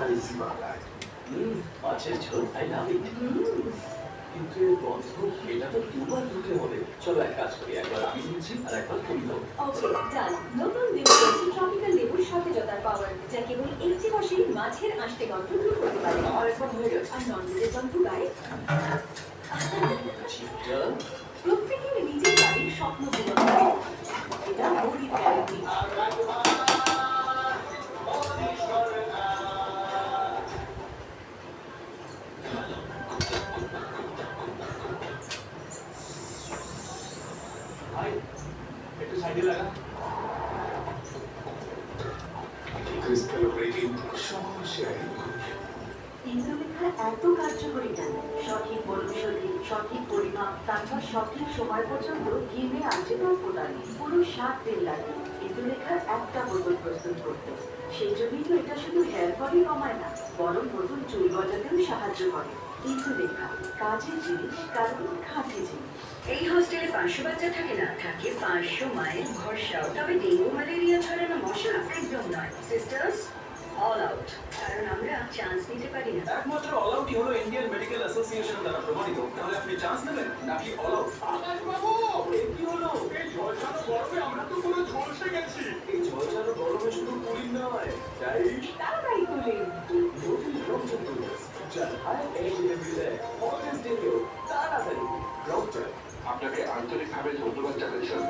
Spicy বাংলায়। মাছের ঝোল আই লাভ ইট। কিন্তু এর গন্ধ, এটা তো দুবার ধুতে হবে। চলো এক কাজ করি, একবার আমি ধুচ্ছি আর একবার তুমি ধো। ওকে ডান। নতুন লিমন ট্রপিক্যাল লেবুর সতেজতার পাওয়ার, যা কেবল একটি বসেই মাছের আষ্টে গন্ধ দূর করতে পারে। আর একবার হয়ে গেছে। আর ননভেজের গন্ধ গায়ে চিপটা প্রত্যেকের নিজের বাড়ির স্বপ্ন পূরণ করে। এটা বৌদির গ্যারান্টি। ভাই একটু সাইডে লাগা। ক্রিস্টাল অপারেটিং সমস্যায় ইন্দ্রলেখা এত কার্যকরী কেন? সঠিক বনৌষধি, সঠিক পরিমাপ, তারপর সঠিক সময় পর্যন্ত ঘিমে আছে তার ফোটানি। পুরো 7 দিন লাগে ইন্দ্রলেখার একটা বোতল প্রস্তুত করতে। সেই জন্যই তো এটা শুধু হেয়ার ফলই কমায় না, বরং নতুন চুল গজাতেও সাহায্য করে। ইন্দ্রলেখা, কাজের জিনিস, কারণ খাঁটি জিনিস। এই হোস্টেলে 500 বাচ্চা থাকে না, থাকে 500 মায়ের ভরসাও। তবে ডেঙ্গু ম্যালেরিয়া ছড়ানো মশা একদম নয়। সিস্টার্স অল আউট, কারণ আমরা চান্স নিতে পারি না। একমাত্র অল আউটই হলো ইন্ডিয়ান মেডিকেল অ্যাসোসিয়েশন দ্বারা প্রমাণিত। তাহলে আপনি চান্স নেবেন নাকি অল আউট? আকাশ বাবু, এই কি হলো? এই ঝলসানো গরমে আমরা তো পুরো ঝলসে গেছি। এই ঝলসানো গরমে শুধু পুরি নয়, তাই তাড়াতাড়ি করলেন। নতুন রমজান টুলস যার হাই এনার্জি লেভেল দেয় অলওয়েজ ডেলিও তাড়াতাড়ি রমজান। আপনাকে আন্তরিকভাবে ধন্যবাদ জানাচ্ছেন।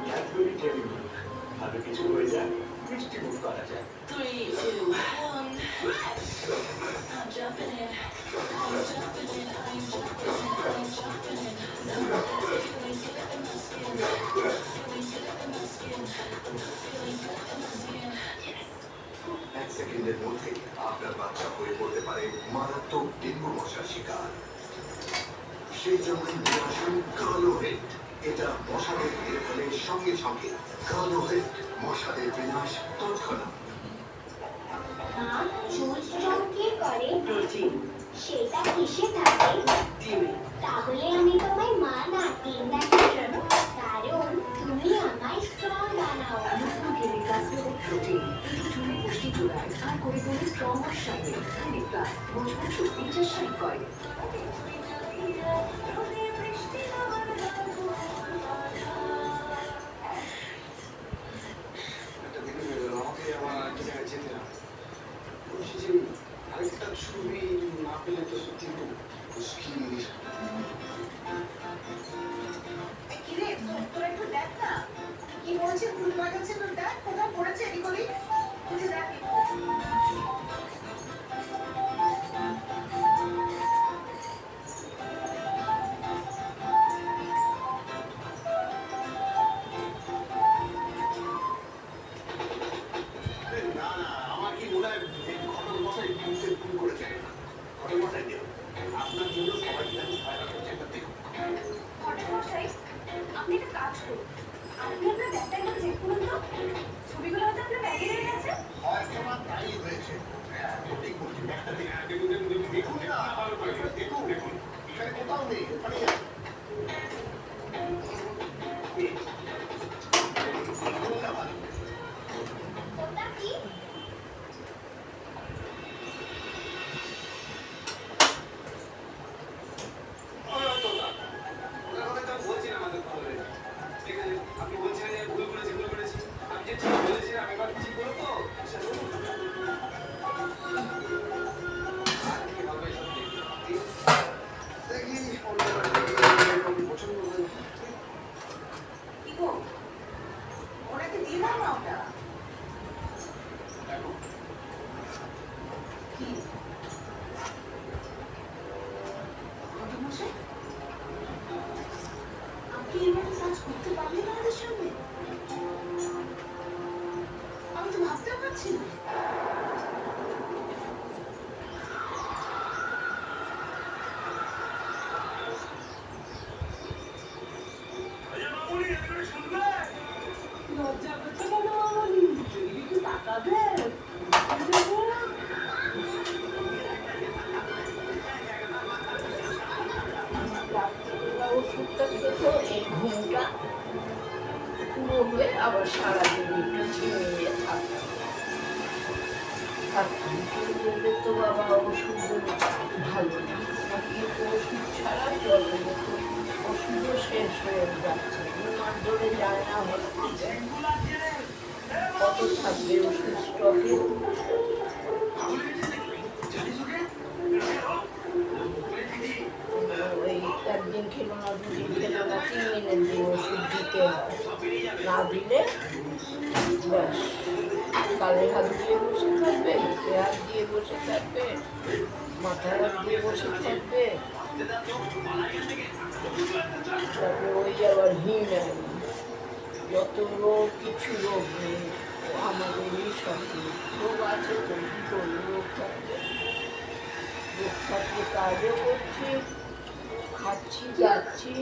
ক্যাডবেরি ডেইরি মিল্ক, ভালো কিছু হয়ে যায়, মিষ্টি মুখ করা যায়। 3, 2, 1. I'm jumping in. I'm jumping in. I'm jumping in. I'm jumping in. Feeling good in my skin. Feeling good in my skin. Feeling good in my skin. এক সেকেন্ডের মধ্যে আপনার বাচ্চা হয়ে পড়তে পারে মারাত্মক ডেঙ্গু মশার শিকার। সেই জন্যই নিয়ে আসুন কালো হেড। এটা মশাদের মেরে ফেলে সঙ্গে সঙ্গে। কালো হেড, মশাদের বিনাশ তৎক্ষণাৎ। মা, চুল স্ট্রং কে করে? প্রোটিন সেটা কিসে থাকে? ডিমে। তাহলে আমি তোমায় মা না তিন ডাকি কেন? কারণ তুমি আমায় স্ট্রং বানাও। নতুন ক্লিনিকাস প্রোটিন, এটি চুলের পুষ্টি যোগায় আর করে তোলে স্ট্রং আর শাইনি। ক্লিনিকাস মজবুত শক্তি যা শাইন করে। একটা দিন হয়ে গেল, আমাকে আমার একটা জায়গায় যেতে হবে। বলছি যে আরেকটা ছবি না পেলে তো সত্যি খুব মুশকিল। কিরে, তোর একটু দেখ না কি বলছে। ভুল বাজাচ্ছে তোর, দেখ কোথাও পড়েছে এদিক ওদিক। বুঝে দেখ একটু। না না, আমার কি মনে হয় এই ঘটক মশাই ভুলতে ভুল করেছে। ঘটক মশাই দেব, আপনার জন্য সবাই জানি ফায়দা করছে, এটা দেখুন। ঘটক মশাই, আপনি একটা কাজ করুন, আপনি আপনার ব্যাগটা একটু চেক করুন তো। ছবিগুলো হয়তো আপনার ব্যাগে রয়ে গেছে। হয়তো বা তাই হয়েছে। ঠিক বলছি, ব্যাগটা দেখুন, দেখুন না, ভালো করে দেখুন, দেখুন। এখানে কোথাও নেই, ওখানেই আছে। ওটা কি? আপনি বলছেন যে ভুল করেছি, ভুল করেছি। আমি যে ঠিক বলেছি, আমি এবার ঠিক করবো তো? আর কি হবে সত্যি? দেখি, আমি পছন্দ করি। কি গো, ওনাকে দিয়ে দাও না ওটা। দেখো, কি ঘটক মশাই, আপনি এভাবে কাজ করতে পারলেন আমাদের সঙ্গে? আমি তো ভাবতেও পারছি না। লজ্জা করছে কেন মামনি? যদি একটু তাকাবেন। ওষুধটা খেতো, এই ঘুমটা পুরো করবে, আবার সারাদিন একটু ঝিমিয়ে থাকতাম। বললে তো বাবা ওষুধ ভালো না, নাকি ওষুধ ছাড়া চলে যেত, ওষুধও শেষ হয়ে যাচ্ছে, বিমার ধরে যায় না হসপিটাল, কত থাকবে ওষুধ স্টকে। ওই একদিন খেলো না, দুদিন খেলো না, 3 দিনের দিন ওষুধ দিতে হয়, না দিলে ব্যাস কালে হাত দিয়ে বসে থাকবে, মুখে হাত দিয়ে বসে থাকবে, মাথায় হাত দিয়ে বসে থাকবে, তারপরে ওই আবার হিম, যত রোগ, কিছু রোগ নেই, আমাদেরই সব রোগ আছে, তো কি করবো, রোগ থাকবে, রোগ থাকলে কাজও করছি, খাচ্ছি, যাচ্ছি,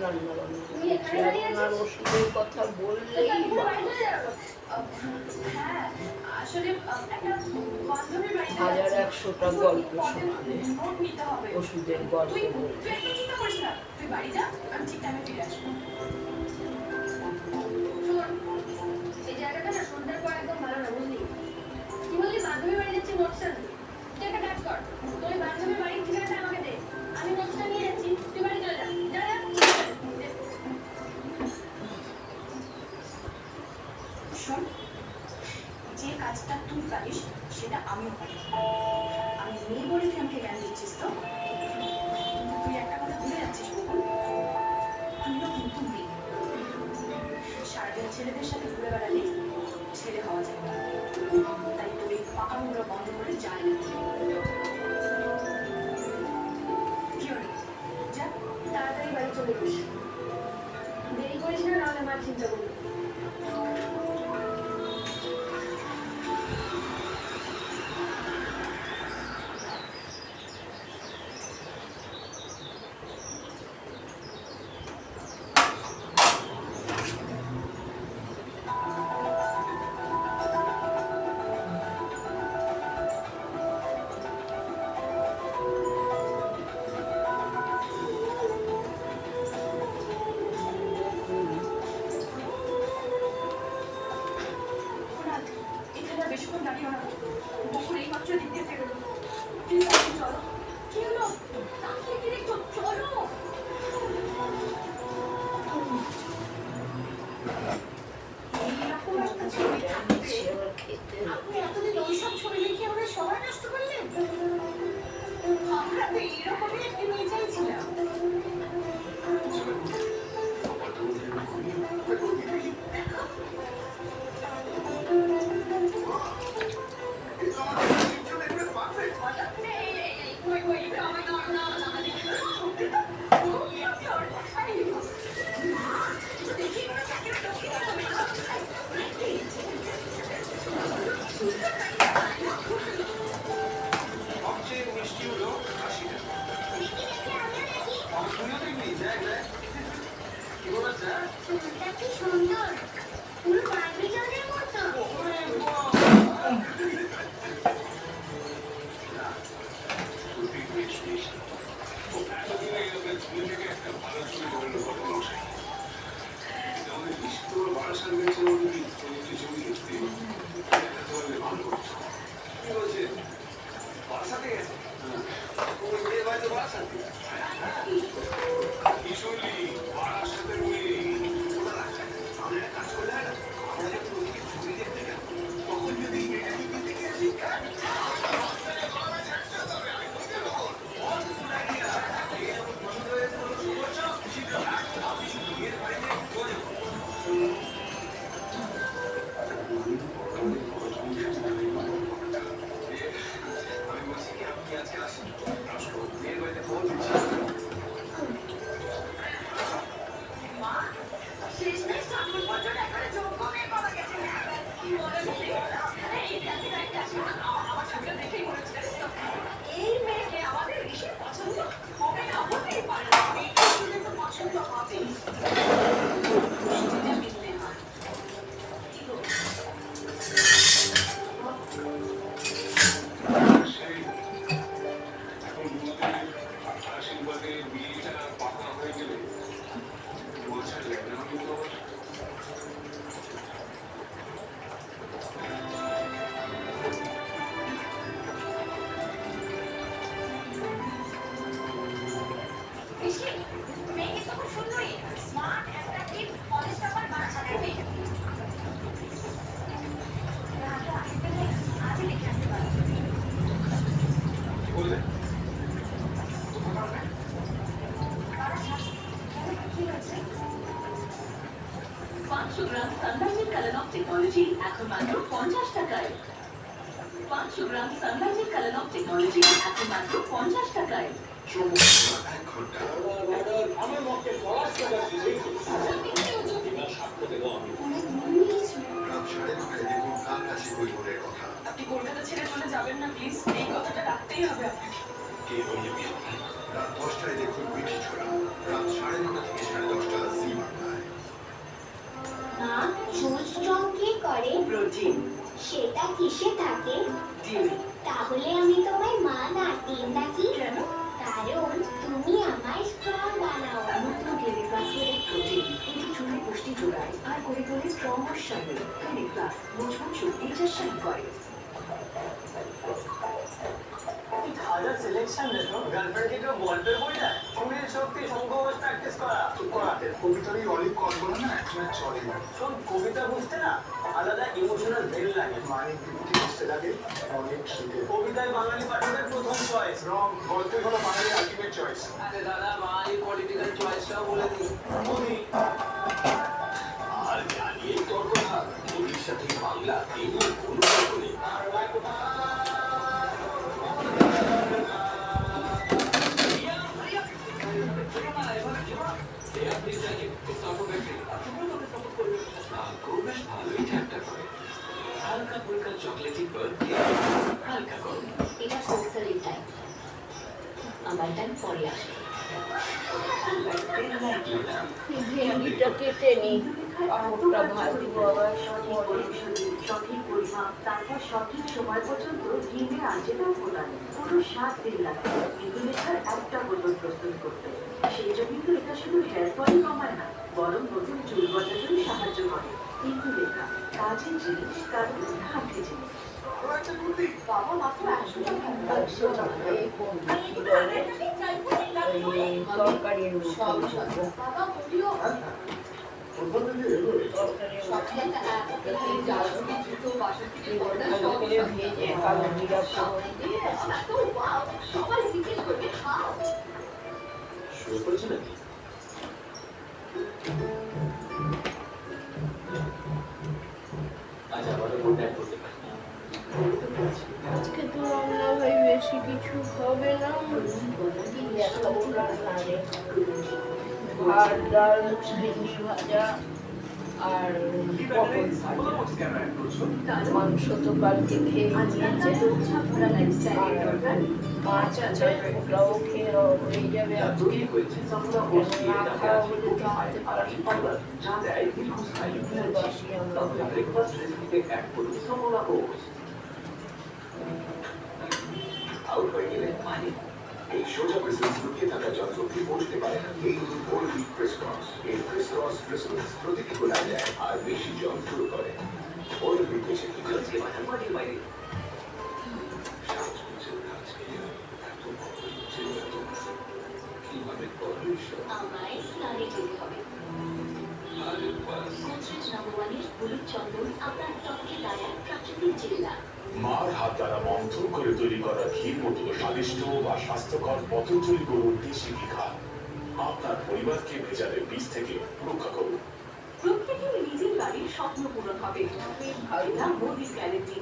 রান্না বান্না করছি, আর ওনার ওষুধের কথা বললেই হাজার 100টা গল্প শোনাবে, ওষুধের গল্প বলবে। এই জায়গাটা না সন্ধ্যার পর একদম ভালো না, বুঝলি? কি বললি বান্ধবী বাড়ি যাচ্ছি নোটস আনতে? তুই একটা কাজ কর, তোর বান্ধবী বাড়ির ঠিকানাটা আমাকে দে, আমি নোটসটা নিয়ে যাচ্ছি, তুই বাড়ি চলে যা। যা যা। শোন, যে কাজটা তুই পারিস সেটা আমিও পারি। আমি মেয়ে বলে তুই আমাকে জ্ঞান দিচ্ছিস তো? তুই একটা কথা ভুলে যাচ্ছিস বকুল, তুইও কিন্তু মেয়ে। সারাদিন ছেলেদের সাথে ঘুরে বেড়ালে ছেলে হওয়া যায় না, তাই তোর এই পাকামুড়ো বন্ধ করে যায় না। কি হলো? যা তাড়াতাড়ি বাড়ি চলে যাস, দেরি করিস না, নাহলে মা চিন্তা করবে। এখানে আর বেশিক্ষণ দাঁড়িয়ে না, বকুল এই মাত্র দিক দিয়ে ফেরোলো। প্লিজ আপনি চলো। কি হলো? তাকিয়ে কি দেখছো? চলো। এইরকম একটা ছবি থাকবে, আপনি এতদিন ওইসব ছবি দেখে আমাদের সময় নষ্ট করলেন। আমরা তো এইরকমই একটি মেয়ে চাইছিলাম। সবচেয়ে মিষ্টি হলো হাসিটা। তুইও দেখবি, দেখ দেখ কি বলেছে? চুলটা কি সুন্দর, পুরো বারবি ডলের মতো। ওরে বাবা! তুই বেশ মিষ্টি। এতদিন আগে আপনার চুল থেকে একটা ভালো চুল ধরলো কত মশাই। আমাদের বিশুদ্ধ বারাসাত গেছে যদি একটু জমি দেখতে দেখাতে পারলে ভালো করতো। কি বলছে? বারাসাতে গেছে? ওর মেয়ে বাড়ি তো বারাসাতে। কি শুনলি? বারাসাতের মেয়ে। আমরা একটা কাজ করি, গ্রাম সানলাইটের কালার অফ টেকনোলজি এখন মাত্র 50 টাকায়। 500 গ্রাম সানলাইটের কালার অফ টেকনোলজি এখন মাত্র 50 টাকায়। চমক দেওয়া 1 ঘন্টা আমার মক্কে পড়ার টাকা দিলেই এবার সাক্ষ্য দেবো আমি। অনেক মনে নিয়েছিল। রাত 9:30 দেখুন কার কাছে পরিবারের কথা। আপনি কলকাতা ছেড়ে চলে যাবেন না প্লিজ, এই কথাটা রাখতেই হবে আপনাকে। কে বললে বিয়ে? রাত 10টায় দেখুন মিঠি ছোড়া। রাত 9:30 থেকে 10:30 জি বাংলায়। মা, চুল স্ট্রং কে করে? প্রোটিন, সেটা কিসে থাকে? ডিম। তাহলে আমি তোমায় মা নাতিন ডাকি কেন? কারণ তুমি আমায় স্ট্রং বানাও। নতুন ক্লিনিক প্লাসের প্রোটিন, এটি চুলের পুষ্টি যোগায় আর করে তোলে স্ট্রং আর শাইনি। ক্লিনিক প্লাস মজবুত চুল নিজের শাইন করে। হাজার সিলেকশন দেখো, গার্লফ্রেন্ডকে কেউ গল্পের বই দেয়? চুরির শক্তি সংঘর্ষ প্র্যাকটিস করা। চুপ করা। কবিতার এই অলিভ কলগুলো না এখন আর চলে না। শোন, কবিতা বুঝতে না আলাদা ইমোশনাল ভেল লাগে। মানে বিভূতি বুঝতে লাগে অনেক শীতে। কবিতায় বাঙালি পাঠকের প্রথম চয়েস। রং গল্পে হলো বাঙালির আলটিমেট চয়েস। আরে দাদা, বাঙালি পলিটিক্যাল চয়েসটাও বলে দিই। মোদি। আর জানিয়ে তোর কথা, মোদির সাথে বাংলা এই কোনো গল্প নেই। হালকা ফুলকা চকলেটি বার্থডে, হালকা করো। এটা কোর্সারের টাইম, আমার টাইম পরে আসে। ভেন্ডিটা কেটে নি, পাঁপড়টা ভাজবো আবার। সঠিক পরিমাপ, তারপর সঠিক সময় পর্যন্ত ডিমে আঁচে তা ফোটানো। পুরো 7 দিন লাগে কিন্তু লেখার একটা বোতল প্রস্তুত করতে। সেই জন্য কিন্তু এটা শুধু হেয়ার ফলই কমায় না, বরং নতুন চুল গজাতেও সাহায্য করে। কিন্তু লেখা কাজের জিনিস, কারণ খাঁটি জিনিস। বাবা মাত্র 100 টাকা। এই কোন কি বলে ওই তরকারির বাবা বলিও তরকারি ভেজে কালো জিরা ফোড়ন দিয়ে সবাই জিজ্ঞেস করবে খাও। শুরু করেছে নাকি? আচ্ছা, আমাদের মনে এক করতে পারি। আজকে তো রান্না ভাই বেশি কিছু হবে না, খাবো রান্না রে। ভাত, ডাল, ভেন্ডি ভাজা আর পটল ভাজা। মাংস তো কালকে খেয়ে নিয়েছে, আর মাছ আছে ওটাও খেয়ে হয়ে যাবে আজকে। না খাওয়া হলে তো আনতে পারি বাসি আমরা। আউট হয়ে গেলে মানে এই সোজা ব্রিসেলস লুকিয়ে থাকা যন্ত্রটি বসতে পারে না। এই ওল্ডি ক্রিস ক্রস, এই ক্রিস ক্রস ব্রিসেলস প্রতিটি গোলায় দেয় আর বেশি জল শুরু করে। ওল্ডি পেছে কি করছে বডির বাইরে সাজগোজের কাজ নিয়ে এত বড় হচ্ছে কিভাবে করবে সব? আমায় স্নানে যেতে হবে। আরে বাস, গোদরেজ নম্বর 1 এর হলুদ চন্দন আপনার ত্বকে দেয় এক প্রাকৃতিক জেল্লা। মার হাত দ্বারা মন্থন করে তৈরি করা ঘির মতো স্বাদিষ্ট বা স্বাস্থ্যকর পতঞ্জলি গরুর দেশি ঘি খান। আপনার পরিবারকে ভেজালের বীজ থেকে রক্ষা করুন। প্রত্যেকের নিজের বাড়ির স্বপ্ন পূরণ হবে, এটা মোদির গ্যারেন্টি।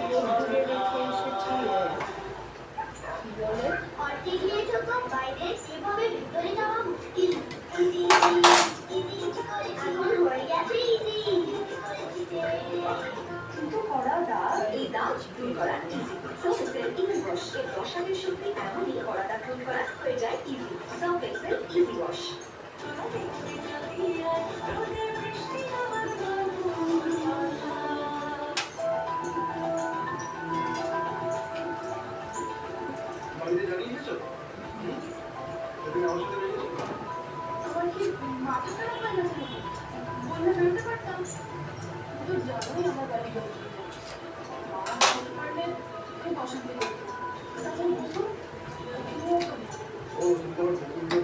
রোদ্দুরে রেখে এসেছি কি বলে পার্টি গিয়েছো তো বাইরে, এভাবে ভিতরে যাওয়া মুশকিল। ইজি ইজি এখন হয়ে গেছে ইজি। কিন্তু করা দাগ, এই দাগ দূর করা ইজি। সার্ফেক্সেল ইজি ওয়াশ এর রসায়নের শক্তি এমনই করা দাগ দূর করা হয়ে যায় ইজি। Surf Excel easy wash. বাড়িতে জানিয়ে দিয়েছো? তুমি আমার সাথে বেরিয়েছো? তোমার কি মাথা খারাপ হয়ে গেছে নাকি? বললে বেরোতে পারতাম। তুমি তো জানোই আমার বাড়ি গেছে, মা বলতে পারলে খুব অশান্তি করতো। তাছাড়া বন্ধু ও, তুমি তোমার বকুলকে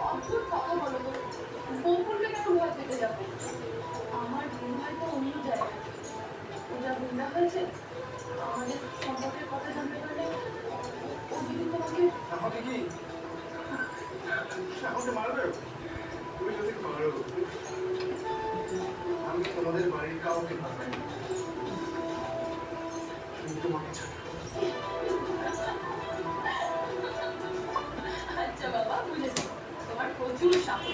অদ্ভুত কথা বলো তো, বউ করলে কেন ভয় পেতে যাবো? আমার ভয় তো অন্য জায়গায়। ও যা গুন্ডা হয়েছে, আমাদের সম্পর্কের কথা জানতে পারলে ও যদি তোমাকে আমাকে কি? আমাকে মারবে? তুমি যদি মারো, আমি তোমাদের বাড়ির কাউকে মারবে না। শুধু তোমাকে ছাড়া। আচ্ছা বাবা, বুঝেছি। তোমার প্রচুর সাহস।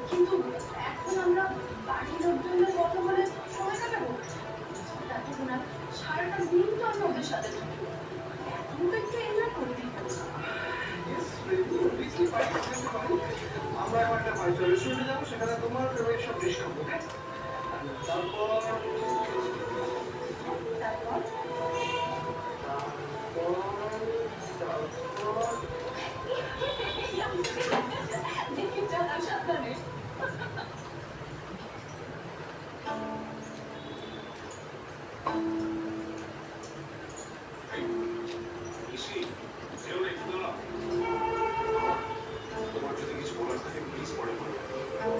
কিন্তু এখন আমরা বাড়ির লোকজনের কথা বলে সময় কাটাবো। তাতে না সারাটা দিন তো আমি ওদের সাথে থাকি। এখন তো একটু এনজয় করতেই হবে। আমরা এখন একটা ফাইভ স্টার রেস্টুরেন্টে যাবো, সেখানে তোমার ফেভারিট সব ডিশ খাবো, ওকে? তারপর